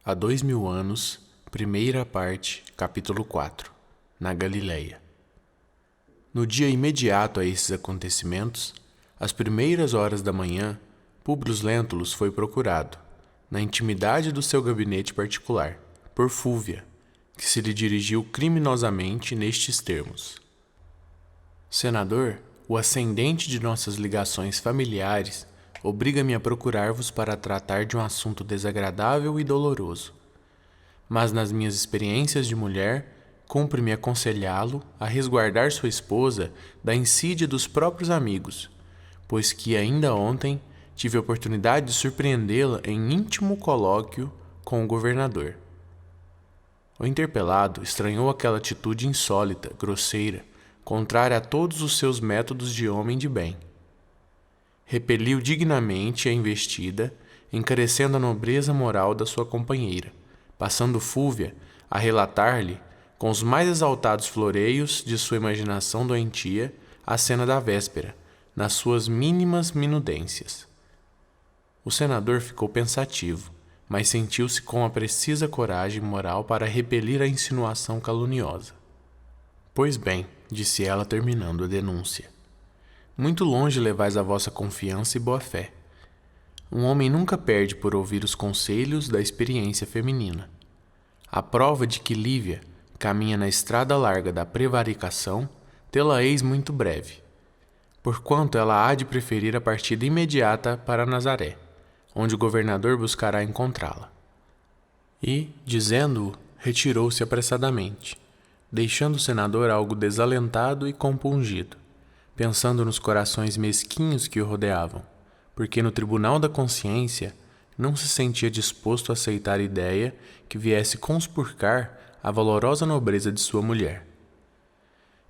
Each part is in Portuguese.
Há 2000 anos, primeira parte, capítulo 4, na Galileia. No dia imediato a esses acontecimentos, às primeiras horas da manhã, Públio Lentulus foi procurado, na intimidade do seu gabinete particular, por Fúvia, que se lhe dirigiu criminosamente nestes termos: Senador, o ascendente de nossas ligações familiares obriga-me a procurar-vos para tratar de um assunto desagradável e doloroso. Mas nas minhas experiências de mulher, cumpre-me aconselhá-lo a resguardar sua esposa da insídia dos próprios amigos, pois que ainda ontem tive a oportunidade de surpreendê-la em íntimo colóquio com o governador. O interpelado estranhou aquela atitude insólita, grosseira, contrária a todos os seus métodos de homem de bem. Repeliu dignamente a investida, encarecendo a nobreza moral da sua companheira, passando Fúvia a relatar-lhe, com os mais exaltados floreios de sua imaginação doentia, a cena da véspera, nas suas mínimas minudências. O senador ficou pensativo, mas sentiu-se com a precisa coragem moral para repelir a insinuação caluniosa. Pois bem, disse ela terminando a denúncia, muito longe levais a vossa confiança e boa-fé. Um homem nunca perde por ouvir os conselhos da experiência feminina. A prova de que Lívia caminha na estrada larga da prevaricação, tê-la-eis muito breve, porquanto ela há de preferir a partida imediata para Nazaré, onde o governador buscará encontrá-la. E, dizendo-o, retirou-se apressadamente, deixando o senador algo desalentado e compungido, pensando nos corações mesquinhos que o rodeavam, porque no tribunal da consciência não se sentia disposto a aceitar a ideia que viesse conspurcar a valorosa nobreza de sua mulher.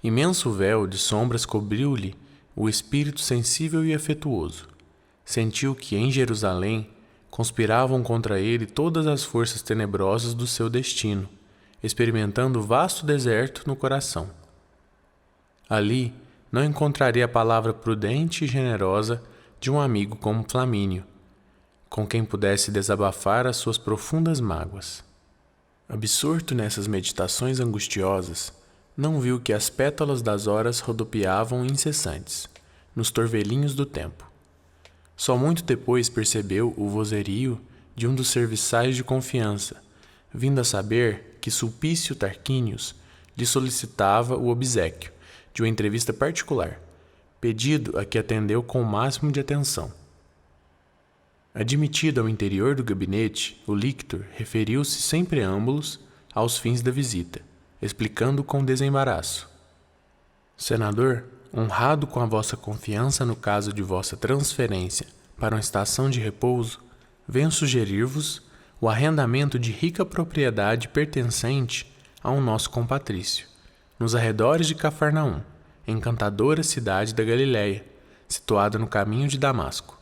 Imenso véu de sombras cobriu-lhe o espírito sensível e afetuoso. Sentiu que em Jerusalém conspiravam contra ele todas as forças tenebrosas do seu destino, experimentando vasto deserto no coração. Ali não encontraria a palavra prudente e generosa de um amigo como Flamínio, com quem pudesse desabafar as suas profundas mágoas. Absorto nessas meditações angustiosas, não viu que as pétalas das horas rodopiavam incessantes, nos torvelinhos do tempo. Só muito depois percebeu o vozerio de um dos serviçais de confiança, vindo a saber que Sulpício Tarquínios lhe solicitava o obséquio de uma entrevista particular, pedido a que atendeu com o máximo de atenção. Admitido ao interior do gabinete, o lictor referiu-se sem preâmbulos aos fins da visita, explicando com desembaraço: Senador, honrado com a vossa confiança no caso de vossa transferência para uma estação de repouso, venho sugerir-vos o arrendamento de rica propriedade pertencente a um nosso compatrício, nos arredores de Cafarnaum, encantadora cidade da Galileia, situada no caminho de Damasco.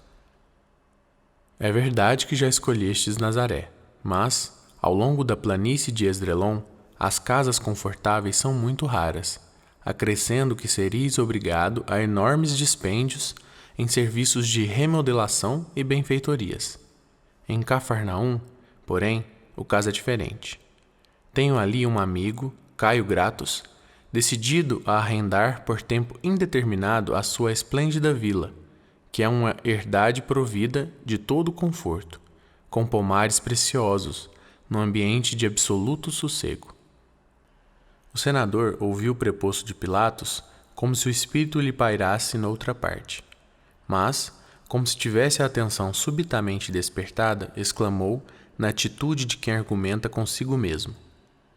É verdade que já escolhestes Nazaré, mas, ao longo da planície de Esdrelon, as casas confortáveis são muito raras, acrescendo que seríeis obrigado a enormes dispêndios em serviços de remodelação e benfeitorias. Em Cafarnaum, porém, o caso é diferente. Tenho ali um amigo, Caio Gratus, decidido a arrendar por tempo indeterminado a sua esplêndida vila, que é uma herdade provida de todo o conforto, com pomares preciosos, num ambiente de absoluto sossego. O senador ouviu o preposto de Pilatos como se o espírito lhe pairasse noutra parte. Mas, como se tivesse a atenção subitamente despertada, exclamou, na atitude de quem argumenta consigo mesmo: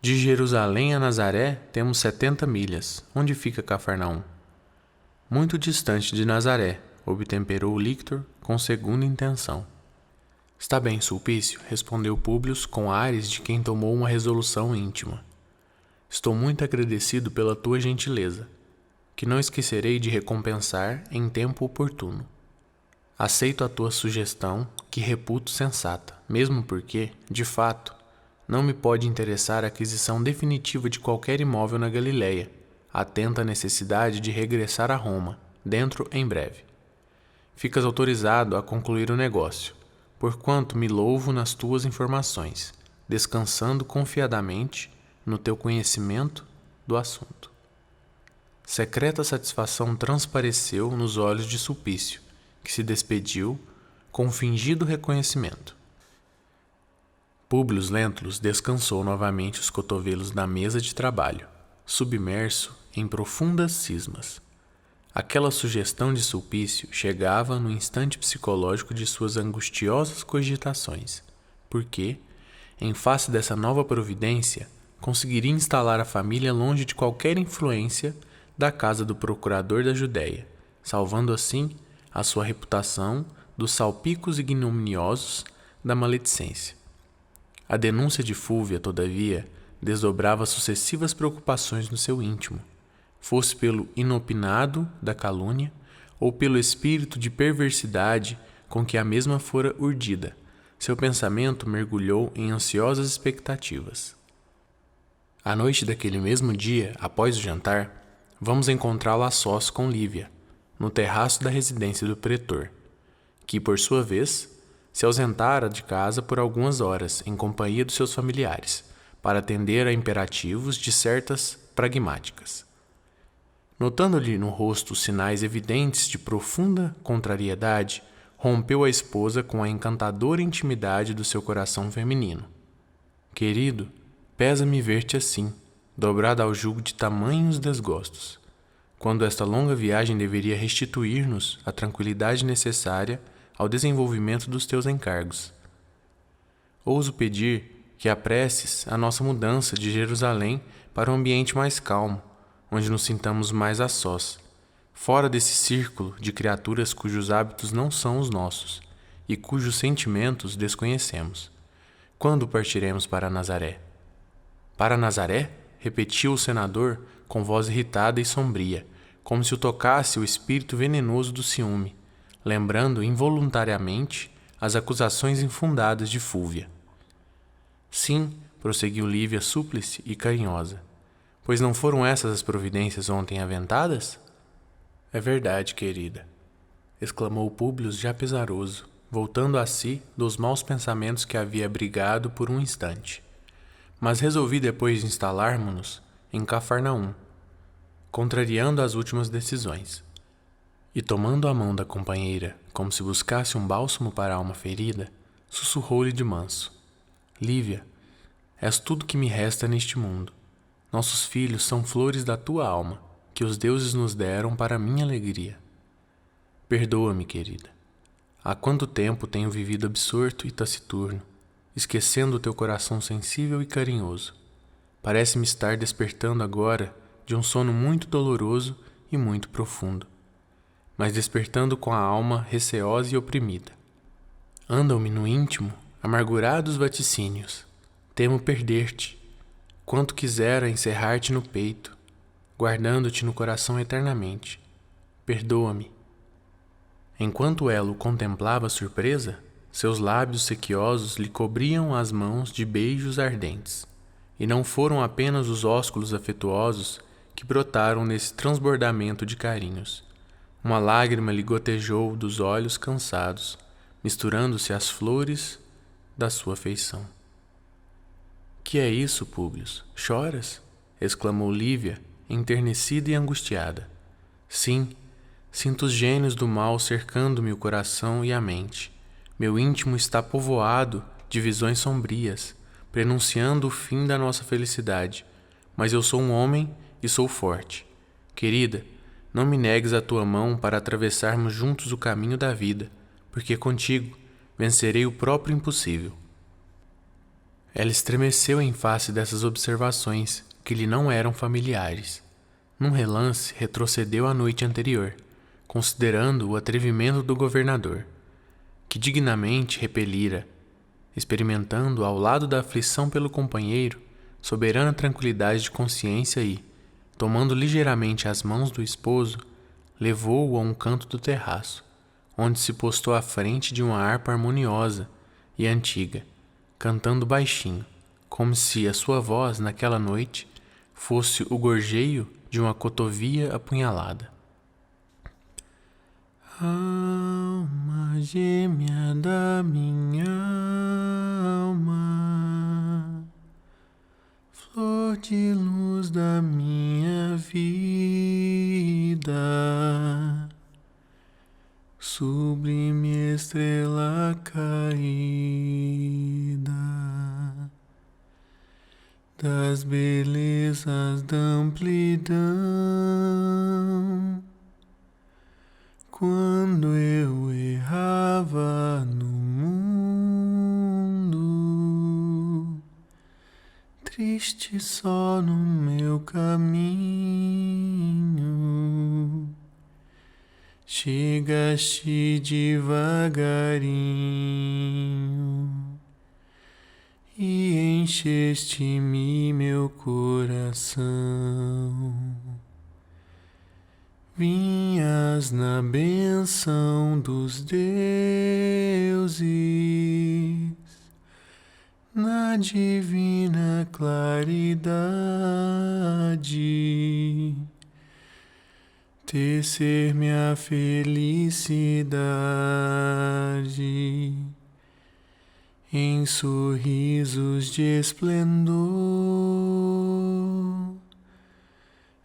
De Jerusalém a Nazaré temos 70 milhas. Onde fica Cafarnaum? Muito distante de Nazaré, obtemperou o lictor com segunda intenção. Está bem, Sulpício, respondeu Públio com ares de quem tomou uma resolução íntima. Estou muito agradecido pela tua gentileza, que não esquecerei de recompensar em tempo oportuno. Aceito a tua sugestão, que reputo sensata, mesmo porque, de fato, não me pode interessar a aquisição definitiva de qualquer imóvel na Galileia, atenta à necessidade de regressar a Roma, dentro em breve. Ficas autorizado a concluir o negócio, porquanto me louvo nas tuas informações, descansando confiadamente no teu conhecimento do assunto. Secreta satisfação transpareceu nos olhos de Sulpício, que se despediu com um fingido reconhecimento. Públio Lentulus descansou novamente os cotovelos na mesa de trabalho, submerso em profundas cismas. Aquela sugestão de Sulpício chegava no instante psicológico de suas angustiosas cogitações, porque, em face dessa nova providência, conseguiria instalar a família longe de qualquer influência da casa do procurador da Judéia, salvando assim a sua reputação dos salpicos ignominiosos da maledicência. A denúncia de Fúvia, todavia, desdobrava sucessivas preocupações no seu íntimo, fosse pelo inopinado da calúnia ou pelo espírito de perversidade com que a mesma fora urdida. Seu pensamento mergulhou em ansiosas expectativas. À noite daquele mesmo dia, após o jantar, vamos encontrá-lo a sós com Lívia, no terraço da residência do pretor, que, por sua vez, se ausentara de casa por algumas horas em companhia dos seus familiares, para atender a imperativos de certas pragmáticas. Notando-lhe no rosto sinais evidentes de profunda contrariedade, rompeu a esposa com a encantadora intimidade do seu coração feminino. Querido, pesa-me ver-te assim, dobrada ao jugo de tamanhos desgostos, quando esta longa viagem deveria restituir-nos a tranquilidade necessária ao desenvolvimento dos teus encargos. Ouso pedir que apresses a nossa mudança de Jerusalém para um ambiente mais calmo, onde nos sintamos mais a sós, fora desse círculo de criaturas cujos hábitos não são os nossos e cujos sentimentos desconhecemos. Quando partiremos para Nazaré? Para Nazaré? Repetiu o senador com voz irritada e sombria, como se o tocasse o espírito venenoso do ciúme, lembrando involuntariamente as acusações infundadas de Fúvia. Sim, prosseguiu Lívia súplice e carinhosa, pois não foram essas as providências ontem aventadas? É verdade, querida, exclamou Públio já pesaroso, voltando a si dos maus pensamentos que havia abrigado por um instante. Mas resolvi depois instalarmos-nos em Cafarnaum, contrariando as últimas decisões. E tomando a mão da companheira, como se buscasse um bálsamo para a alma ferida, sussurrou-lhe de manso: Lívia, és tudo que me resta neste mundo. Nossos filhos são flores da tua alma, que os deuses nos deram para a minha alegria. Perdoa-me, querida. Há quanto tempo tenho vivido absorto e taciturno, esquecendo o teu coração sensível e carinhoso. Parece-me estar despertando agora de um sono muito doloroso e muito profundo, mas despertando com a alma receosa e oprimida. Andam-me no íntimo amargurados vaticínios. Temo perder-te, quanto quisera encerrar-te no peito, guardando-te no coração eternamente. Perdoa-me. Enquanto ela o contemplava surpresa, seus lábios sequiosos lhe cobriam as mãos de beijos ardentes, e não foram apenas os ósculos afetuosos que brotaram nesse transbordamento de carinhos. Uma lágrima lhe gotejou dos olhos cansados, misturando-se às flores da sua feição. Que é isso, Públio? Choras? Exclamou Lívia, enternecida e angustiada. Sim, sinto os gênios do mal cercando-me o coração e a mente. Meu íntimo está povoado de visões sombrias, prenunciando o fim da nossa felicidade. Mas eu sou um homem e sou forte. Querida, não me negues a tua mão para atravessarmos juntos o caminho da vida, porque contigo vencerei o próprio impossível. Ela estremeceu em face dessas observações que lhe não eram familiares. Num relance, retrocedeu à noite anterior, considerando o atrevimento do governador, que dignamente repelira, experimentando ao lado da aflição pelo companheiro soberana tranquilidade de consciência e, tomando ligeiramente as mãos do esposo, levou-o a um canto do terraço, onde se postou à frente de uma harpa harmoniosa e antiga, cantando baixinho, como se a sua voz, naquela noite, fosse o gorjeio de uma cotovia apunhalada. Alma gêmea da minha alma, de luz da minha vida, sublime estrela caída, das belezas da amplidão, quando eu errava no mundo, triste só no meu caminho, chegaste devagarinho e encheste-me meu coração. Vinhas na bênção dos deuses, na divina claridade, tecer minha felicidade em sorrisos de esplendor.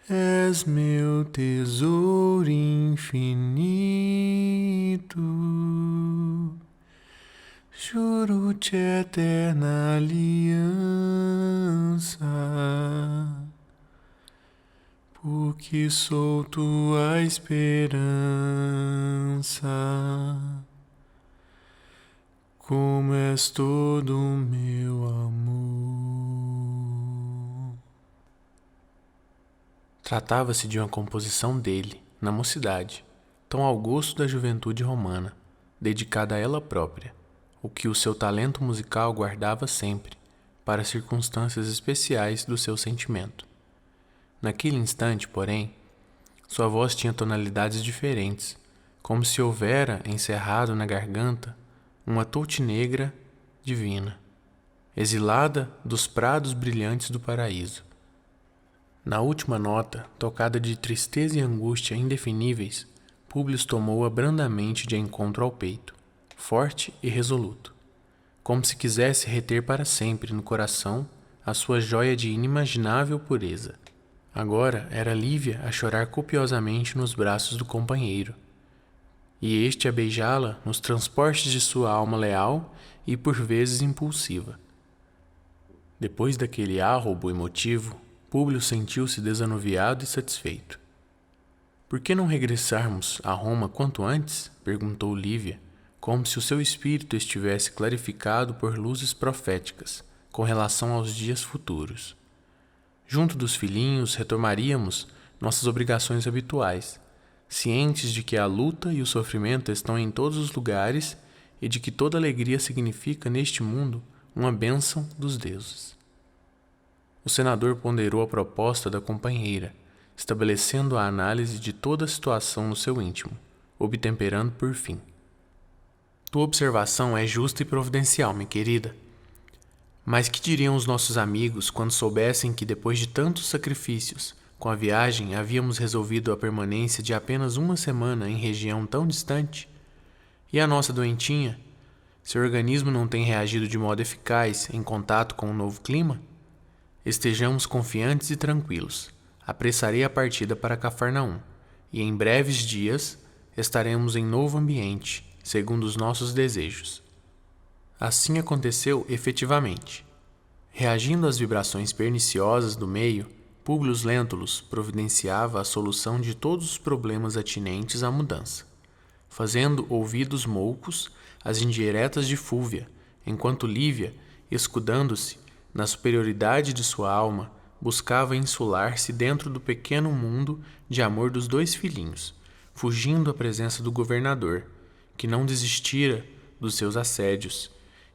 És meu tesouro infinito, juro-te eterna aliança, porque sou tua esperança. Como és todo o meu amor. Tratava-se de uma composição dele, na mocidade, tão ao gosto da juventude romana, dedicada a ela própria, o que o seu talento musical guardava sempre, para circunstâncias especiais do seu sentimento. Naquele instante, porém, sua voz tinha tonalidades diferentes, como se houvera encerrado na garganta uma touche negra divina, exilada dos prados brilhantes do paraíso. Na última nota, tocada de tristeza e angústia indefiníveis, Públio tomou-a brandamente de encontro ao peito, forte e resoluto, como se quisesse reter para sempre no coração a sua joia de inimaginável pureza. Agora era Lívia a chorar copiosamente nos braços do companheiro, e este a beijá-la nos transportes de sua alma leal e por vezes impulsiva. Depois daquele arrobo emotivo, Públio sentiu-se desanuviado e satisfeito. Por que não regressarmos a Roma quanto antes? Perguntou Lívia, como se o seu espírito estivesse clarificado por luzes proféticas com relação aos dias futuros. Junto dos filhinhos retomaríamos nossas obrigações habituais, cientes de que a luta e o sofrimento estão em todos os lugares e de que toda alegria significa neste mundo uma bênção dos deuses. O senador ponderou a proposta da companheira, estabelecendo a análise de toda a situação no seu íntimo, obtemperando por fim. Tua observação é justa e providencial, minha querida. Mas que diriam os nossos amigos quando soubessem que, depois de tantos sacrifícios, com a viagem havíamos resolvido a permanência de apenas uma semana em região tão distante? E a nossa doentinha? Seu organismo não tem reagido de modo eficaz em contato com o novo clima? Estejamos confiantes e tranquilos. Apressarei a partida para Cafarnaum, e em breves dias estaremos em novo ambiente, segundo os nossos desejos. Assim aconteceu efetivamente. Reagindo às vibrações perniciosas do meio, Públio Lentulus providenciava a solução de todos os problemas atinentes à mudança, fazendo ouvidos moucos às indiretas de Fúvia, enquanto Lívia, escudando-se na superioridade de sua alma, buscava insular-se dentro do pequeno mundo de amor dos dois filhinhos, fugindo à presença do governador, que não desistira dos seus assédios,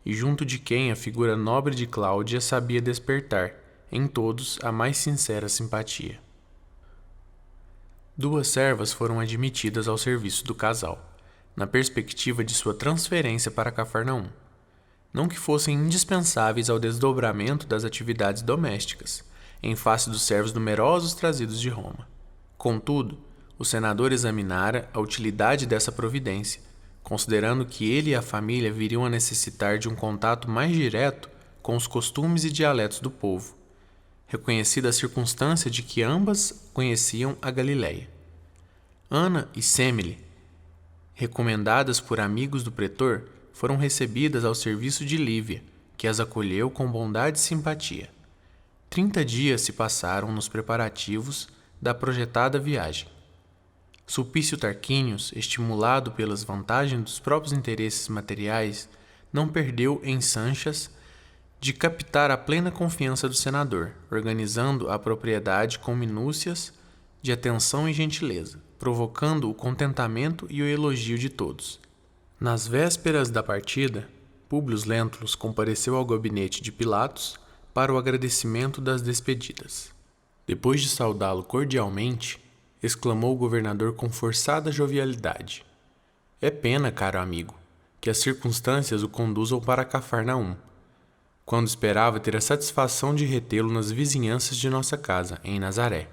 e junto de quem a figura nobre de Cláudia sabia despertar, em todos, a mais sincera simpatia. 2 servas foram admitidas ao serviço do casal, na perspectiva de sua transferência para Cafarnaum, não que fossem indispensáveis ao desdobramento das atividades domésticas, em face dos servos numerosos trazidos de Roma. Contudo, o senador examinara a utilidade dessa providência, considerando que ele e a família viriam a necessitar de um contato mais direto com os costumes e dialetos do povo, reconhecida a circunstância de que ambas conheciam a Galiléia. Ana e Semele, recomendadas por amigos do pretor, foram recebidas ao serviço de Lívia, que as acolheu com bondade e simpatia. 30 dias se passaram nos preparativos da projetada viagem. Sulpício Tarquínios, estimulado pelas vantagens dos próprios interesses materiais, não perdeu em Sanchas de captar a plena confiança do senador, organizando a propriedade com minúcias de atenção e gentileza, provocando o contentamento e o elogio de todos. Nas vésperas da partida, Públio Lentulus compareceu ao gabinete de Pilatos para o agradecimento das despedidas. Depois de saudá-lo cordialmente, exclamou o governador com forçada jovialidade: "É pena, caro amigo, que as circunstâncias o conduzam para Cafarnaum, quando esperava ter a satisfação de retê-lo nas vizinhanças de nossa casa, em Nazaré.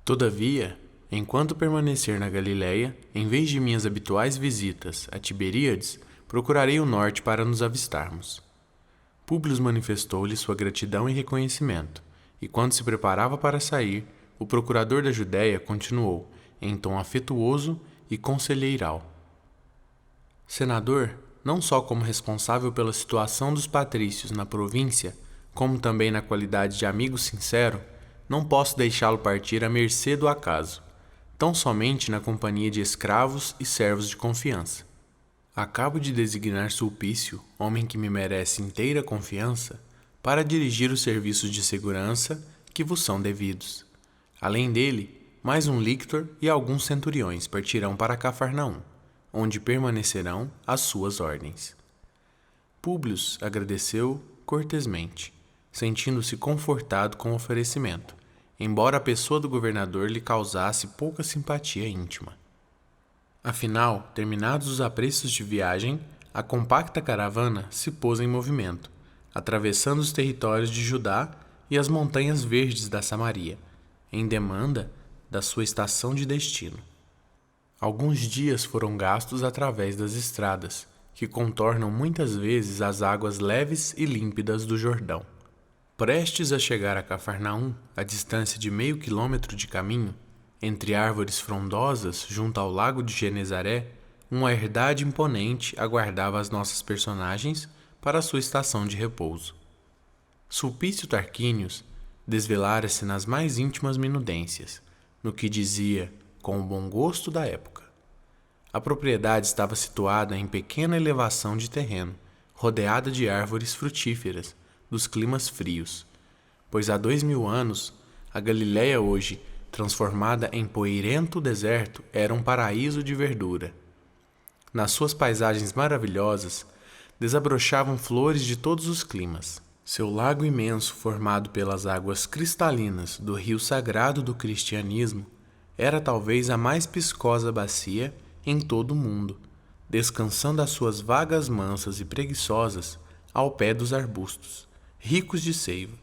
Todavia, enquanto permanecer na Galiléia, em vez de minhas habituais visitas a Tiberíades, procurarei o norte para nos avistarmos." Públio manifestou-lhe sua gratidão e reconhecimento, e quando se preparava para sair, o procurador da Judéia continuou, em tom afetuoso e conselheiral: "Senador, não só como responsável pela situação dos patrícios na província, como também na qualidade de amigo sincero, não posso deixá-lo partir à mercê do acaso, tão somente na companhia de escravos e servos de confiança. Acabo de designar Sulpício, homem que me merece inteira confiança, para dirigir os serviços de segurança que vos são devidos. Além dele, mais um lictor e alguns centuriões partirão para Cafarnaum, onde permanecerão às suas ordens." Públio agradeceu cortesmente, sentindo-se confortado com o oferecimento, embora a pessoa do governador lhe causasse pouca simpatia íntima. Afinal, terminados os apressos de viagem, a compacta caravana se pôs em movimento, atravessando os territórios de Judá e as montanhas verdes da Samaria, em demanda da sua estação de destino. Alguns dias foram gastos através das estradas, que contornam muitas vezes as águas leves e límpidas do Jordão. Prestes a chegar a Cafarnaum, a distância de meio quilômetro de caminho, entre árvores frondosas junto ao lago de Genezaré, uma herdade imponente aguardava as nossas personagens para sua estação de repouso. Sulpício Tarquínios desvelara-se nas mais íntimas minudências, no que dizia com o bom gosto da época. A propriedade estava situada em pequena elevação de terreno, rodeada de árvores frutíferas dos climas frios, pois há 2000 anos, a Galiléia hoje, transformada em poeirento deserto, era um paraíso de verdura. Nas suas paisagens maravilhosas, desabrochavam flores de todos os climas. Seu lago imenso, formado pelas águas cristalinas do rio sagrado do cristianismo, era talvez a mais piscosa bacia em todo o mundo, descansando as suas vagas mansas e preguiçosas ao pé dos arbustos, ricos de seiva,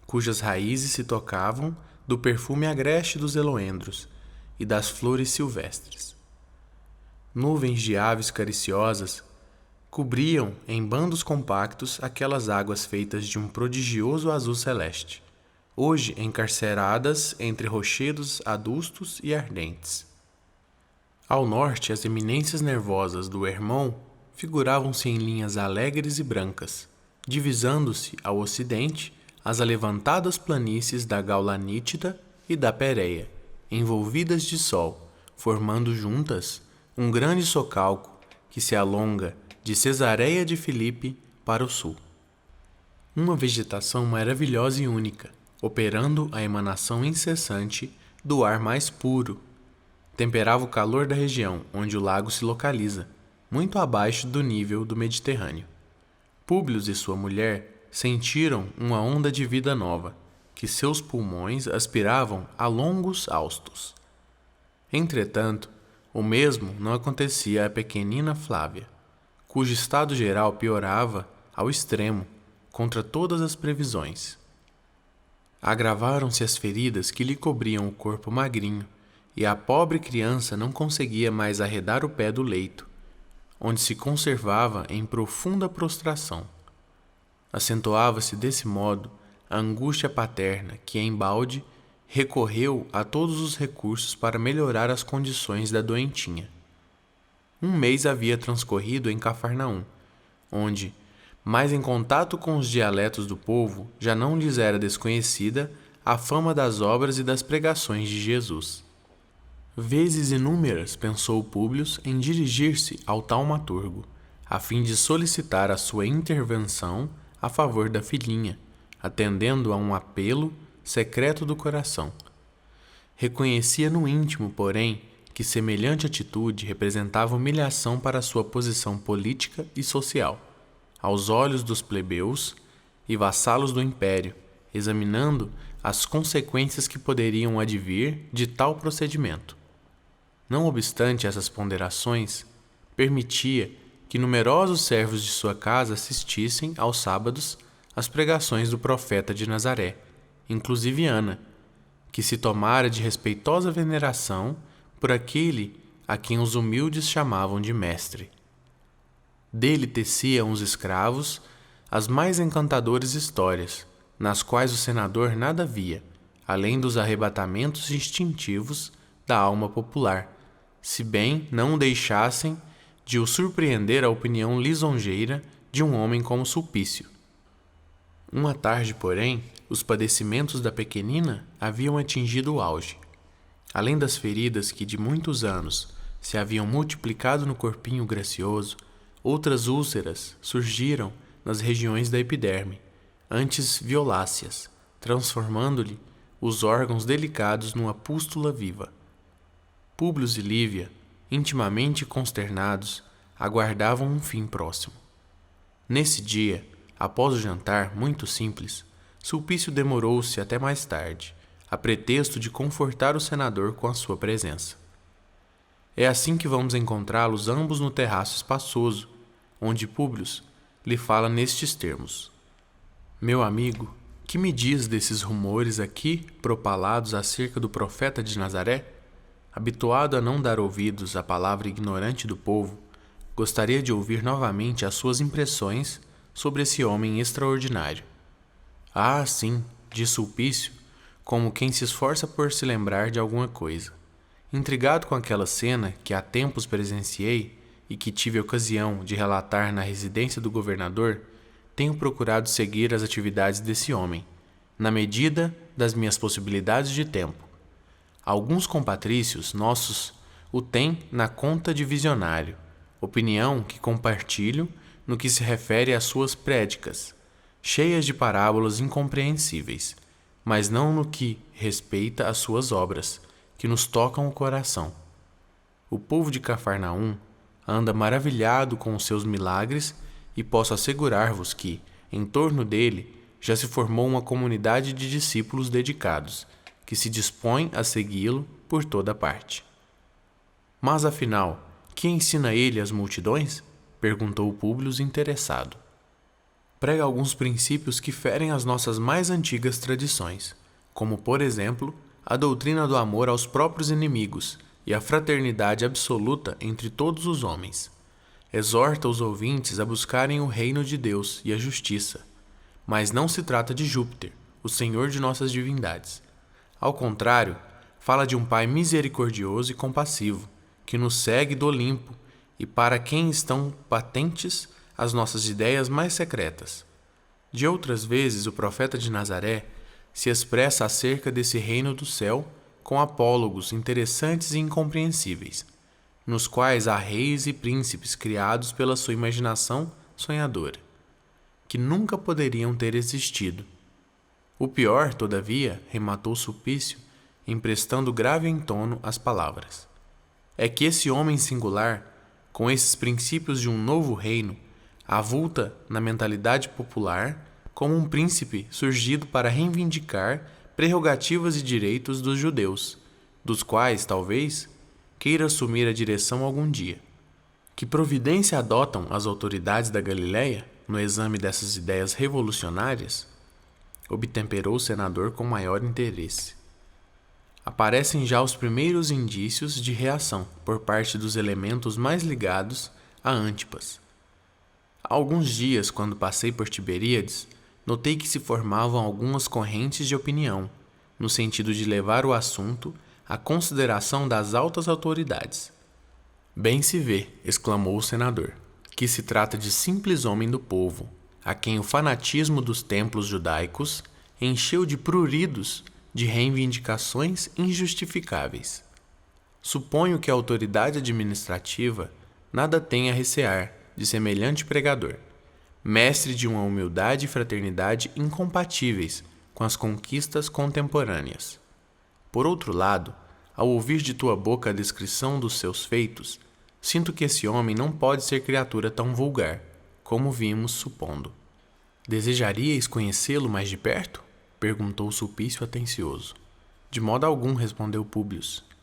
cujas raízes se tocavam do perfume agreste dos eloendros e das flores silvestres. Nuvens de aves cariciosas cobriam em bandos compactos aquelas águas feitas de um prodigioso azul celeste, hoje encarceradas entre rochedos adustos e ardentes. Ao norte, as eminências nervosas do Hermon figuravam-se em linhas alegres e brancas, divisando-se ao ocidente as alevantadas planícies da Gaula Nítida e da Pérea, envolvidas de sol, formando juntas um grande socalco que se alonga de Cesareia de Filipe para o sul. Uma vegetação maravilhosa e única, operando a emanação incessante do ar mais puro, temperava o calor da região onde o lago se localiza, muito abaixo do nível do Mediterrâneo. Públio e sua mulher sentiram uma onda de vida nova, que seus pulmões aspiravam a longos haustos. Entretanto, o mesmo não acontecia à pequenina Flávia, cujo estado geral piorava ao extremo, contra todas as previsões. Agravaram-se as feridas que lhe cobriam o corpo magrinho, e a pobre criança não conseguia mais arredar o pé do leito, onde se conservava em profunda prostração. Acentuava-se desse modo a angústia paterna que, embalde, recorreu a todos os recursos para melhorar as condições da doentinha. Um mês havia transcorrido em Cafarnaum, onde, mais em contato com os dialetos do povo, já não lhes era desconhecida a fama das obras e das pregações de Jesus. Vezes inúmeras pensou Públio em dirigir-se ao taumaturgo, a fim de solicitar a sua intervenção a favor da filhinha, atendendo a um apelo secreto do coração. Reconhecia no íntimo, porém, que semelhante atitude representava humilhação para sua posição política e social, aos olhos dos plebeus e vassalos do império, examinando as consequências que poderiam advir de tal procedimento. Não obstante essas ponderações, permitia que numerosos servos de sua casa assistissem aos sábados às pregações do profeta de Nazaré, inclusive Ana, que se tomara de respeitosa veneração por aquele a quem os humildes chamavam de mestre. Dele teciam os escravos as mais encantadoras histórias, nas quais o senador nada via, além dos arrebatamentos instintivos da alma popular, se bem não deixassem de o surpreender a opinião lisonjeira de um homem como Sulpício. Uma tarde, porém, os padecimentos da pequenina haviam atingido o auge. Além das feridas que de muitos anos se haviam multiplicado no corpinho gracioso, outras úlceras surgiram nas regiões da epiderme, antes violáceas, transformando-lhe os órgãos delicados numa pústula viva. Públio e Lívia, intimamente consternados, aguardavam um fim próximo. Nesse dia, após o jantar muito simples, Sulpício demorou-se até mais tarde, a pretexto de confortar o senador com a sua presença. É assim que vamos encontrá-los ambos no terraço espaçoso, onde Públio lhe fala nestes termos: Meu amigo, que me diz desses rumores aqui propalados acerca do profeta de Nazaré? Habituado a não dar ouvidos à palavra ignorante do povo, gostaria de ouvir novamente as suas impressões sobre esse homem extraordinário. Ah, sim, disse Sulpício, como quem se esforça por se lembrar de alguma coisa. Intrigado com aquela cena que há tempos presenciei e que tive ocasião de relatar na residência do governador, tenho procurado seguir as atividades desse homem, na medida das minhas possibilidades de tempo. Alguns compatrícios nossos o têm na conta de visionário, opinião que compartilho no que se refere às suas prédicas, cheias de parábolas incompreensíveis, mas não no que respeita às suas obras, que nos tocam o coração. O povo de Cafarnaum anda maravilhado com os seus milagres e posso assegurar-vos que, em torno dele, já se formou uma comunidade de discípulos dedicados, que se dispõe a segui-lo por toda parte. Mas, afinal, que ensina ele às multidões? Perguntou Públio interessado. Prega alguns princípios que ferem as nossas mais antigas tradições, como, por exemplo, a doutrina do amor aos próprios inimigos e a fraternidade absoluta entre todos os homens. Exorta os ouvintes a buscarem o reino de Deus e a justiça, mas não se trata de Júpiter, o senhor de nossas divindades. Ao contrário, fala de um Pai misericordioso e compassivo, que nos segue do Olimpo e para quem estão patentes as nossas ideias mais secretas. De outras vezes, o profeta de Nazaré se expressa acerca desse reino do céu com apólogos interessantes e incompreensíveis, nos quais há reis e príncipes criados pela sua imaginação sonhadora, que nunca poderiam ter existido. O pior, todavia, rematou Sulpício, emprestando grave entono às palavras, é que esse homem singular, com esses princípios de um novo reino, avulta na mentalidade popular como um príncipe surgido para reivindicar prerrogativas e direitos dos judeus, dos quais, talvez, queira assumir a direção algum dia. Que providência adotam as autoridades da Galileia no exame dessas ideias revolucionárias? Obtemperou o senador com maior interesse. Aparecem já os primeiros indícios de reação por parte dos elementos mais ligados a Antipas. Há alguns dias, quando passei por Tiberíades, notei que se formavam algumas correntes de opinião, no sentido de levar o assunto à consideração das altas autoridades. Bem se vê, exclamou o senador, que se trata de simples homem do povo, a quem o fanatismo dos templos judaicos encheu de pruridos de reivindicações injustificáveis. Suponho que a autoridade administrativa nada tem a recear de semelhante pregador, mestre de uma humildade e fraternidade incompatíveis com as conquistas contemporâneas. Por outro lado, ao ouvir de tua boca a descrição dos seus feitos, sinto que esse homem não pode ser criatura tão vulgar, como vimos supondo. Desejaríeis conhecê-lo mais de perto? Perguntou Sulpício atencioso. De modo algum, respondeu Públio,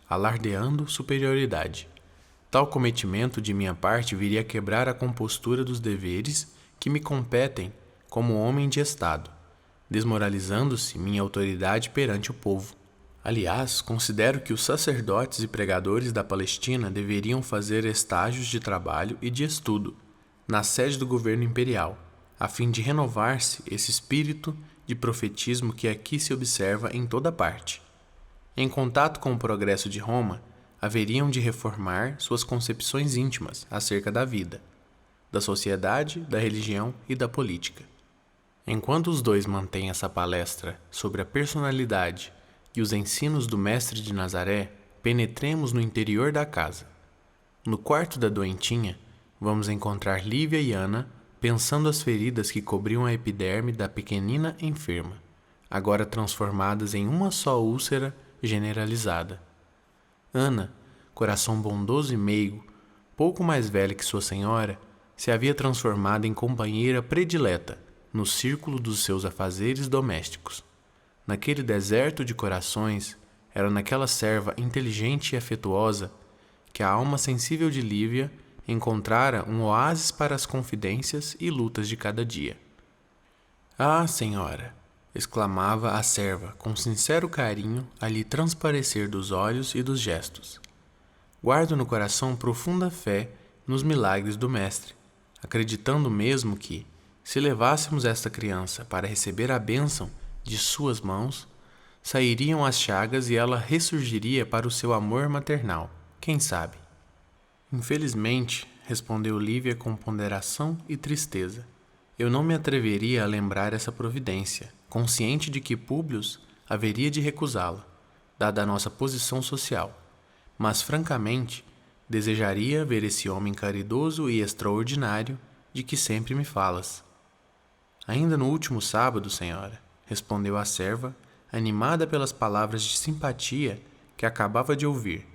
alardeando superioridade. Tal cometimento de minha parte viria a quebrar a compostura dos deveres que me competem como homem de Estado, desmoralizando-se minha autoridade perante o povo. Aliás, considero que os sacerdotes e pregadores da Palestina deveriam fazer estágios de trabalho e de estudo na sede do governo imperial, a fim de renovar-se esse espírito de profetismo que aqui se observa em toda parte. Em contato com o progresso de Roma, haveriam de reformar suas concepções íntimas acerca da vida, da sociedade, da religião e da política. Enquanto os dois mantêm essa palestra sobre a personalidade e os ensinos do Mestre de Nazaré, penetremos no interior da casa. No quarto da doentinha, vamos encontrar Lívia e Ana pensando as feridas que cobriam a epiderme da pequenina enferma, agora transformadas em uma só úlcera generalizada. Ana, coração bondoso e meigo, pouco mais velha que sua senhora, se havia transformado em companheira predileta no círculo dos seus afazeres domésticos. Naquele deserto de corações, era naquela serva inteligente e afetuosa que a alma sensível de Lívia encontrara um oásis para as confidências e lutas de cada dia. Ah, senhora! Exclamava a serva com sincero carinho a lhe transparecer dos olhos e dos gestos. Guardo no coração profunda fé nos milagres do Mestre, acreditando mesmo que, se levássemos esta criança para receber a bênção de suas mãos, sairiam as chagas e ela ressurgiria para o seu amor maternal, quem sabe? Infelizmente, respondeu Lívia com ponderação e tristeza, eu não me atreveria a lembrar essa providência, consciente de que Públio haveria de recusá-la, dada a nossa posição social, mas francamente desejaria ver esse homem caridoso e extraordinário de que sempre me falas. Ainda no último sábado, senhora, respondeu a serva, animada pelas palavras de simpatia que acabava de ouvir,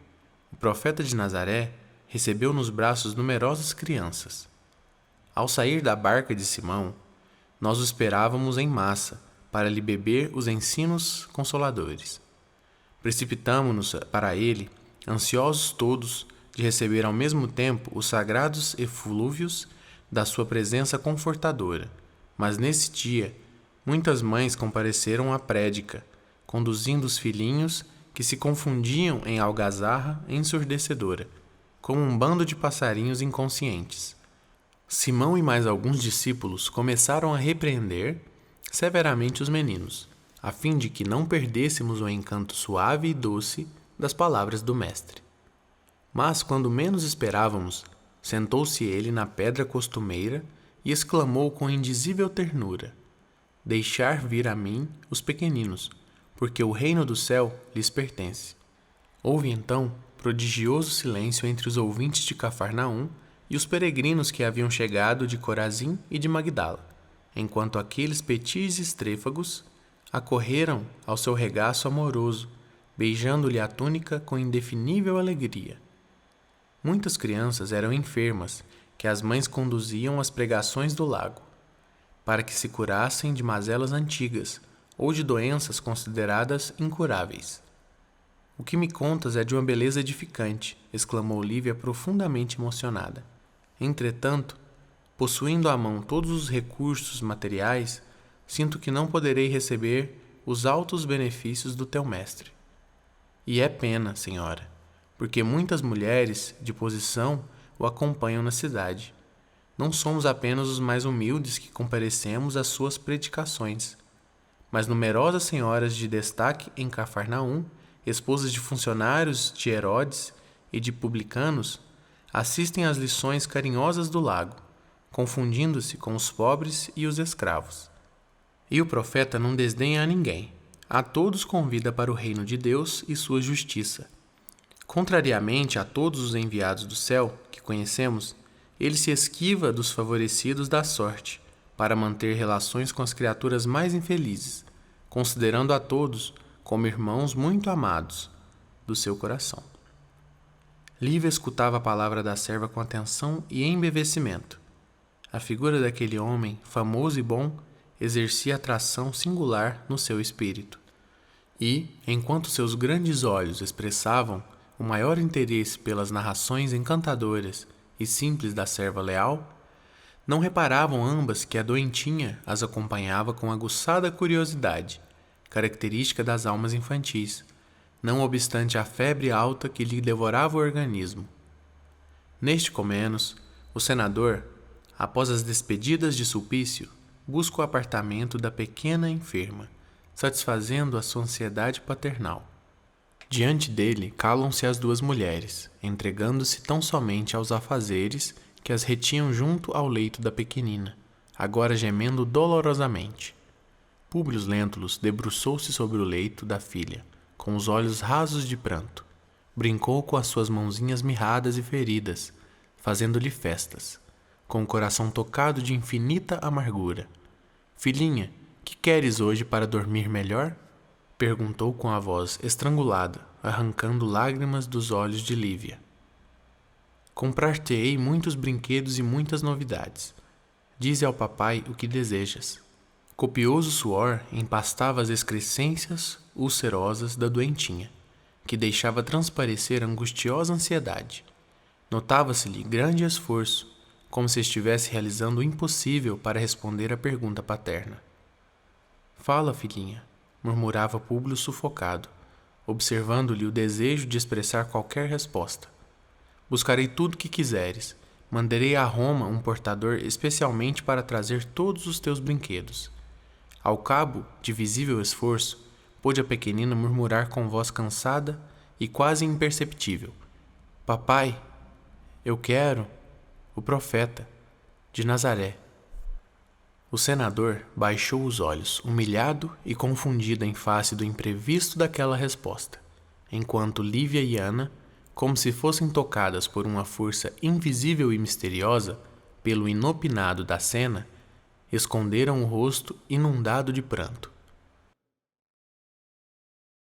o profeta de Nazaré recebeu nos braços numerosas crianças. Ao sair da barca de Simão, nós o esperávamos em massa para lhe beber os ensinos consoladores. Precipitamo-nos para ele, ansiosos todos de receber ao mesmo tempo os sagrados eflúvios da sua presença confortadora. Mas nesse dia, muitas mães compareceram à prédica, conduzindo os filhinhos que se confundiam em algazarra ensurdecedora, como um bando de passarinhos inconscientes. Simão e mais alguns discípulos começaram a repreender severamente os meninos, a fim de que não perdêssemos o encanto suave e doce das palavras do Mestre. Mas, quando menos esperávamos, sentou-se ele na pedra costumeira e exclamou com indizível ternura: deixar vir a mim os pequeninos, porque o reino do céu lhes pertence. Houve então prodigioso silêncio entre os ouvintes de Cafarnaum e os peregrinos que haviam chegado de Corazim e de Magdala, enquanto aqueles petis estrêfagos acorreram ao seu regaço amoroso, beijando-lhe a túnica com indefinível alegria. Muitas crianças eram enfermas, que as mães conduziam às pregações do lago, para que se curassem de mazelas antigas ou de doenças consideradas incuráveis. O que me contas é de uma beleza edificante, exclamou Lívia profundamente emocionada. Entretanto, possuindo à mão todos os recursos materiais, sinto que não poderei receber os altos benefícios do teu mestre. E é pena, senhora, porque muitas mulheres de posição o acompanham na cidade. não somos apenas os mais humildes que comparecemos às suas predicações, mas numerosas senhoras de destaque em Cafarnaum, esposas de funcionários de Herodes e de publicanos, assistem às lições carinhosas do lago, confundindo-se com os pobres e os escravos. E o profeta não desdenha a ninguém, a todos convida para o reino de Deus e sua justiça. Contrariamente a todos os enviados do céu que conhecemos, ele se esquiva dos favorecidos da sorte, para manter relações com as criaturas mais infelizes, considerando a todos como irmãos muito amados do seu coração. Lívia escutava a palavra da serva com atenção e embevecimento. A figura daquele homem, famoso e bom, exercia atração singular no seu espírito. E, enquanto seus grandes olhos expressavam o maior interesse pelas narrações encantadoras e simples da serva leal, não reparavam ambas que a doentinha as acompanhava com aguçada curiosidade, característica das almas infantis, não obstante a febre alta que lhe devorava o organismo. Neste comenos, o senador, após as despedidas de Sulpício, busca o apartamento da pequena enferma, satisfazendo a sua ansiedade paternal. Diante dele calam-se as duas mulheres, entregando-se tão somente aos afazeres que as retinham junto ao leito da pequenina, agora gemendo dolorosamente. Públio Lentulus debruçou-se sobre o leito da filha, com os olhos rasos de pranto. Brincou com as suas mãozinhas mirradas e feridas, fazendo-lhe festas, com o coração tocado de infinita amargura. Filhinha, que queres hoje para dormir melhor? Perguntou com a voz estrangulada, arrancando lágrimas dos olhos de Lívia. Comprar-te-ei muitos brinquedos e muitas novidades. Dize ao papai o que desejas. Copioso suor empastava as excrescências ulcerosas da doentinha, que deixava transparecer angustiosa ansiedade. Notava-se-lhe grande esforço, como se estivesse realizando o impossível para responder à pergunta paterna. Fala, filhinha, murmurava Públio sufocado, observando-lhe o desejo de expressar qualquer resposta. Buscarei tudo o que quiseres. Mandarei a Roma um portador especialmente para trazer todos os teus brinquedos. Ao cabo de visível esforço, pôde a pequenina murmurar com voz cansada e quase imperceptível: Papai, eu quero o profeta de Nazaré. O senador baixou os olhos, humilhado e confundido em face do imprevisto daquela resposta, enquanto Lívia e Ana, como se fossem tocadas por uma força invisível e misteriosa, pelo inopinado da cena, esconderam o rosto inundado de pranto.